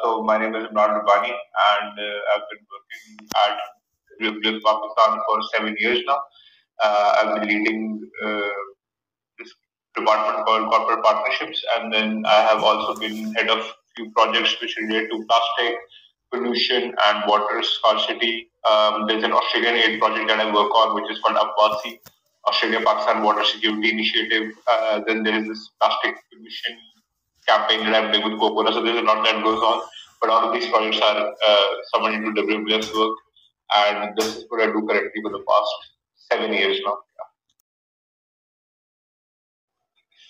So my name is Imran Rabbani, and I've been working at WWF Pakistan for 7 years now. I've been leading this department called corporate partnerships, and then I have also been head of few projects which relate to plastic pollution and water scarcity. There's an Australian aid project that I work on, which is called Upwasi, Australia-Pakistan Water Security Initiative. Then there is this plastic pollution campaign that I'm doing with Coca-Cola. So there's a lot that goes on. But all of these projects are summoned into WWF's work, and this is what I do currently for the past 7 years now.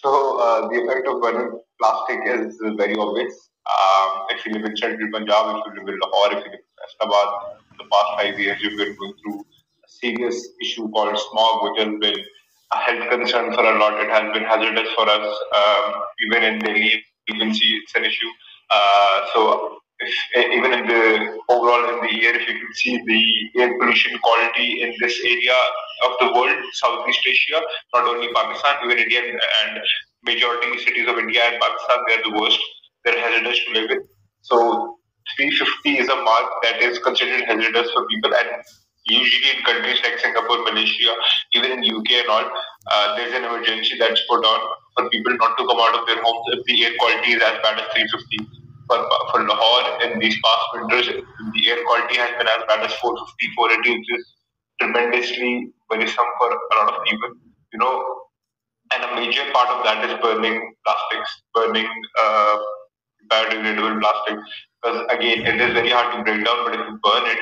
So the effect of burning plastic is very obvious. If you live in central Punjab, if you live in Lahore, if you live in Islamabad, for the past 5 years, you've been going through a serious issue called smog, which has been a health concern for a lot. It has been hazardous for us. Even in Delhi, you can see it's an issue. So even in the overall in the year, if you can see the air pollution quality in this area of the world, Southeast Asia, not only Pakistan, even India and majority cities of India and Pakistan, they're the worst. They're hazardous to live in. So 350 is a mark that is considered hazardous for people, and usually in countries like Singapore, Malaysia, even in UK and all, there's an emergency that's put on for people not to come out of their homes if the air quality is as bad as 350. For Lahore, in these past winters, the air quality has been as bad as 450, 480, which is tremendously worrisome for a lot of people. You know, and a major part of that is burning plastics, burning biodegradable plastic. Because again, it is very hard to break down, but if you burn it,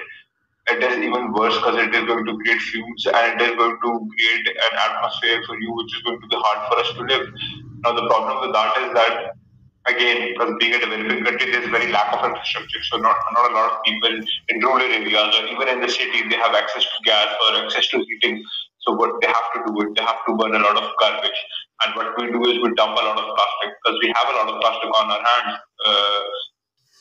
it is even worse because it is going to create fumes and it is going to create an atmosphere for you, which is going to be hard for us to live. Now, the problem with that is that, again, because being a developing country, there's very lack of infrastructure. So not a lot of people in rural areas or even in the city, they have access to gas or access to heating. So what they have to do is they have to burn a lot of garbage. And what we do is we dump a lot of plastic because we have a lot of plastic on our hands.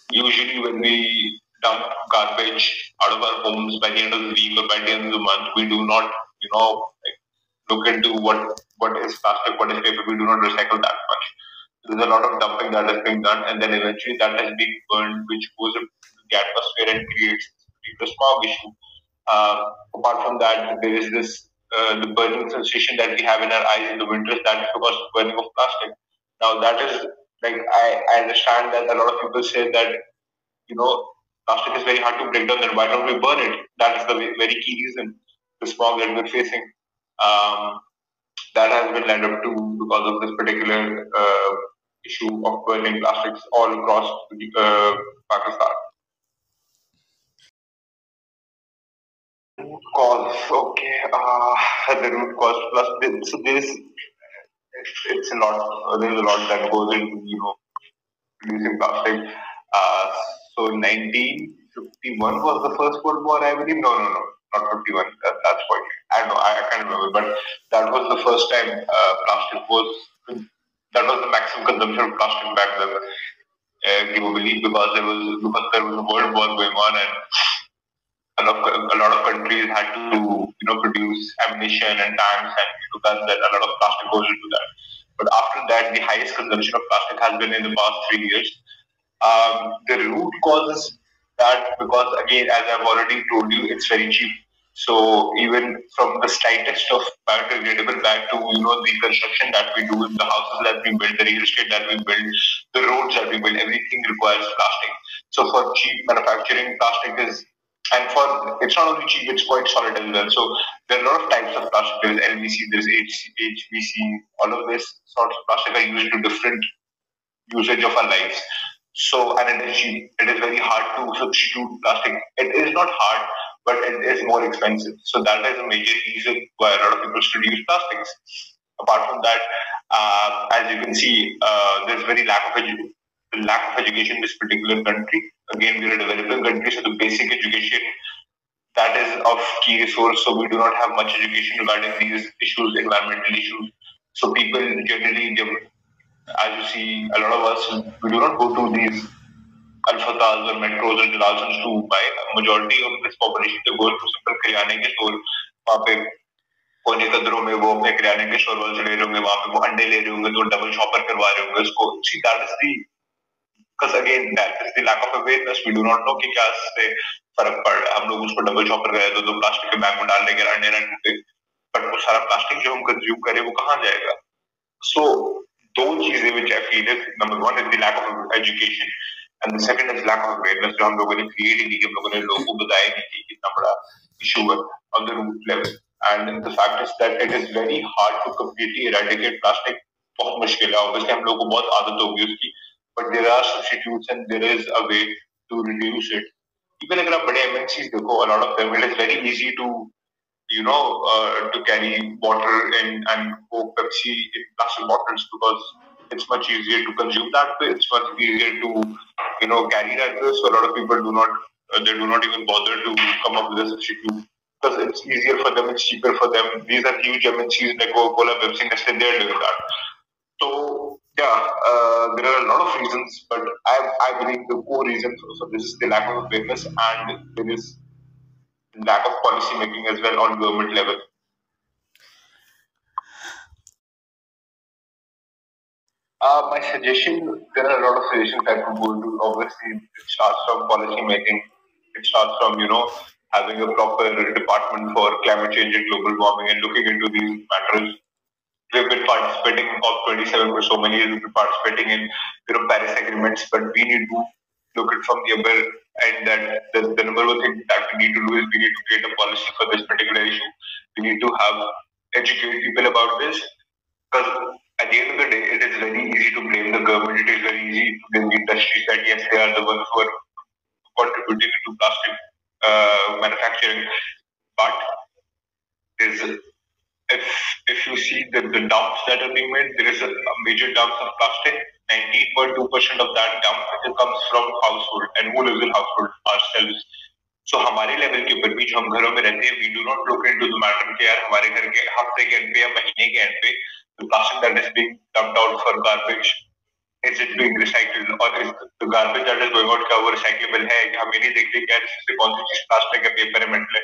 Usually when we dump garbage out of our homes by the end of the week or by the end of the month, we do not, look into what is plastic, what is paper. We do not recycle that much. There's a lot of dumping that is being done, and then eventually that is being burned, which goes into the atmosphere and creates this particular smog issue. Apart from that, there is this the burning sensation that we have in our eyes in the winters. That is because of burning of plastic. Now that is like I understand that a lot of people say that plastic is very hard to break down. Then why don't we burn it? That is the very key reason the smog that we're facing. That has been led up to because of this particular issue of burning plastics all across Pakistan. Root cause, okay. The root cause plus so there's it's a lot. There's a lot that goes into producing plastic. So 1951 was the First World War, I believe. No, not 51. That's what I know. I can't remember, but that was the first time plastic was. That was the maximum consumption of plastic back then globally because there was a world war going on and a lot of countries had to produce ammunition and tanks and guns, and a lot of plastic goes into that. But after that, the highest consumption of plastic has been in the past 3 years. The root cause is that because again, as I've already told you, it's very cheap. So even from the slightest of biodegradable back to the construction that we do, the houses that we build, the real estate that we build, the roads that we build, everything requires plastic. So for cheap manufacturing, plastic is and for it's not only cheap, it's quite solid as well. So there are a lot of types of plastic. There's LVC, there's HVC. All of these sorts of plastic are used to different usage of our lives. So and it is cheap. It is very hard to substitute plastic. It is not hard, but it is more expensive. So that is a major reason why a lot of people still use plastics. Apart from that, as you can see, there's very lack of education in this particular country. Again, we're a developing country, so the basic education that is of key resource. So we do not have much education regarding these issues, environmental issues. So people generally, as you see, a lot of us, we do not go to these Alfatas or metros or Jalalsons to buy. A majority of this population, they go to simple किराने के store. वहाँ पे कोने कदरों में वो अपने किराने के स्टोर वाले से ले रहे होंगे, वहाँ पे वो अंडे ले रहे होंगे, तो डबल शॉपर करवा रहे होंगे उसको. See, that is the because again that is the lack of awareness. We do not know कि क्या इससे फर्क पड़ रहा है. हम लोग उसको डबल चॉपर गए तो प्लास्टिक के बैग में डाल देंगे रंडे रंडे, बट वो सारा प्लास्टिक जो हम कंज्यूम करें वो कहाँ जाएगा? So दो चीजें which I feel is number one is the lack of education and the second is lack of awareness जो हम लोगों ने create ही नहीं कि हम लोगों ने लोगों को बताया नहीं कि कितना बड़ा issue है on the root level. And the fact is that it is very hard to completely eradicate plastic. बहुत मुश्किल है. Obviously हम लोगों को बहुत आदत होगी उसकी, but there are substitutes and there is a way to reduce it. Even अगर आप बड़े MNCs देखो, a lot of them it is very easy to to carry water and Coke, Pepsi in plastic bottles because it's much easier to consume that way. It's much easier to, carry that way. So a lot of people they do not even bother to come up with a substitute because it's easier for them, it's cheaper for them. These are huge MNCs like Coca-Cola, Pepsi, Nestle, they're doing that. So yeah, there are a lot of reasons, but I believe the core reason for this is the lack of awareness and there is lack of policy making as well on government level. My suggestion, there are a lot of suggestions that could go into. Obviously, it starts from policy making. It starts from, having a proper department for climate change and global warming and looking into these matters. We've been participating in COP27 for so many years. We've been participating in, Paris agreements, but we need to look at from the other end that the number one thing that we need to do is we need to create a policy for this particular issue. We need to educate people about this because at the end of the day, it is very easy to blame the government. It is very easy to blame the industries that yes, they are the ones who are contributing to plastic manufacturing. But there's if you see the dumps that are being made, there is a major dumps of plastic. 19.2% of that dump comes from household, and who lives in household? Ourselves. So हमारे level के ऊपर भी जो हम घरों में रहते हैं, we do not look into the matter कि यार हमारे घर के हफ्ते के एंड पे या महीने के एंड पे the plastic that is being dumped out for garbage, is it being recycled or is the garbage that is going out क्या वो recyclable है? हम ये नहीं देखते कि यार इससे कौन सी चीज प्लास्टिक है, पेपर है, मेटल है.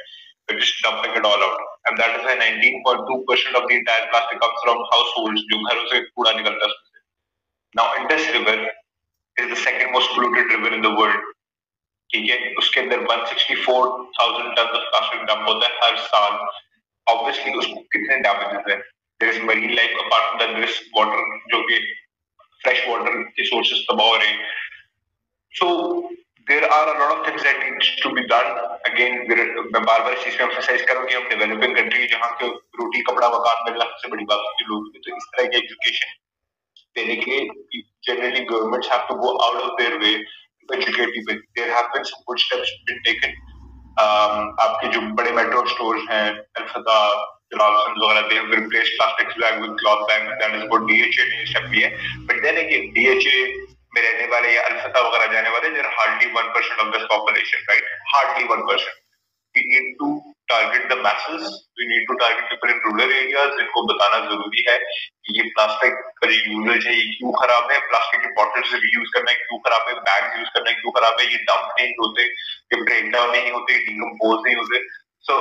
We're just dumping it all out, and that is why 19.2% of the entire plastic comes from households जो घरों से कूड़ा निकलता है. Now Indus River is the second most polluted river in the world. ठीक है, उसके अंदर 164,000 tons of plastic dump होता है हर साल. Obviously उसको कितने damages है? There is marine life apart from that. There is water जो कि fresh water के sources तबाह हो रहे हैं. So there are a lot of things that needs to be done. Again, मैं बार बार इस चीज में emphasize करूँ कि हम developing country जहाँ के रोटी कपड़ा मकान मिलना सबसे बड़ी बात होती है लोगों की. तो इस तरह की education देने के लिए generally governments have to go out of their way to educate people. There have been some good steps been taken. आपके जो बड़े मेट्रो स्टोर्स हैं, अल्फता, Lawson's वगैरह, they have replaced plastic bag with cloth bags. That is what DHA ने step लिया. But then again, DHA में रहने वाले या अल्फता वगैरह जाने वाले, they are hardly 1% of this population, right? Hardly 1%. We need to target the masses. We need to target people in rural areas. इनको बताना जरूरी है कि ये प्लास्टिक का जो यूजेज है ये क्यों खराब है, प्लास्टिक की बॉटल्स रीयूज करना क्यों खराब है, बैग यूज करना क्यों खराब है, ये डंप नहीं होते, ये ब्रेक डाउन नहीं होते, डिकम्पोज नहीं होते. So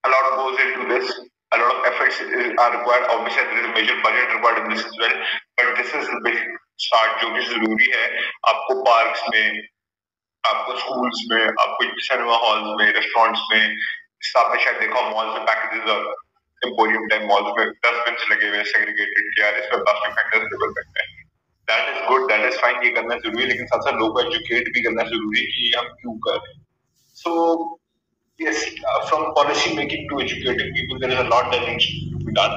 a lot goes into this. A lot of efforts are required. Obviously, there is a major budget required in this as well. But this is the basic start जो कि जरूरी है. आपको parks में, आपको schools में, आपको cinema halls में, रेस्टोरेंट्स में, आपने शायद देखा मॉल्स में पैकेजेस और एम्पोरियम टाइप मॉल्स में डस्टबिन लगे हुए सेग्रीगेटेड कि यार इसमें प्लास्टिक फैक्टर्स लेवल करते हैं. That is good, that is fine, ये करना जरूरी है, लेकिन साथ साथ लोगों को एजुकेट भी करना जरूरी है कि हम क्यों कर रहे हैं. So yes, from policy making to educating people, there is a lot that needs to be done,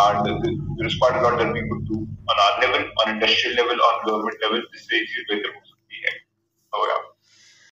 and there is quite a lot that we could do on our level, on industrial level, on government level. This is better. Oh yeah.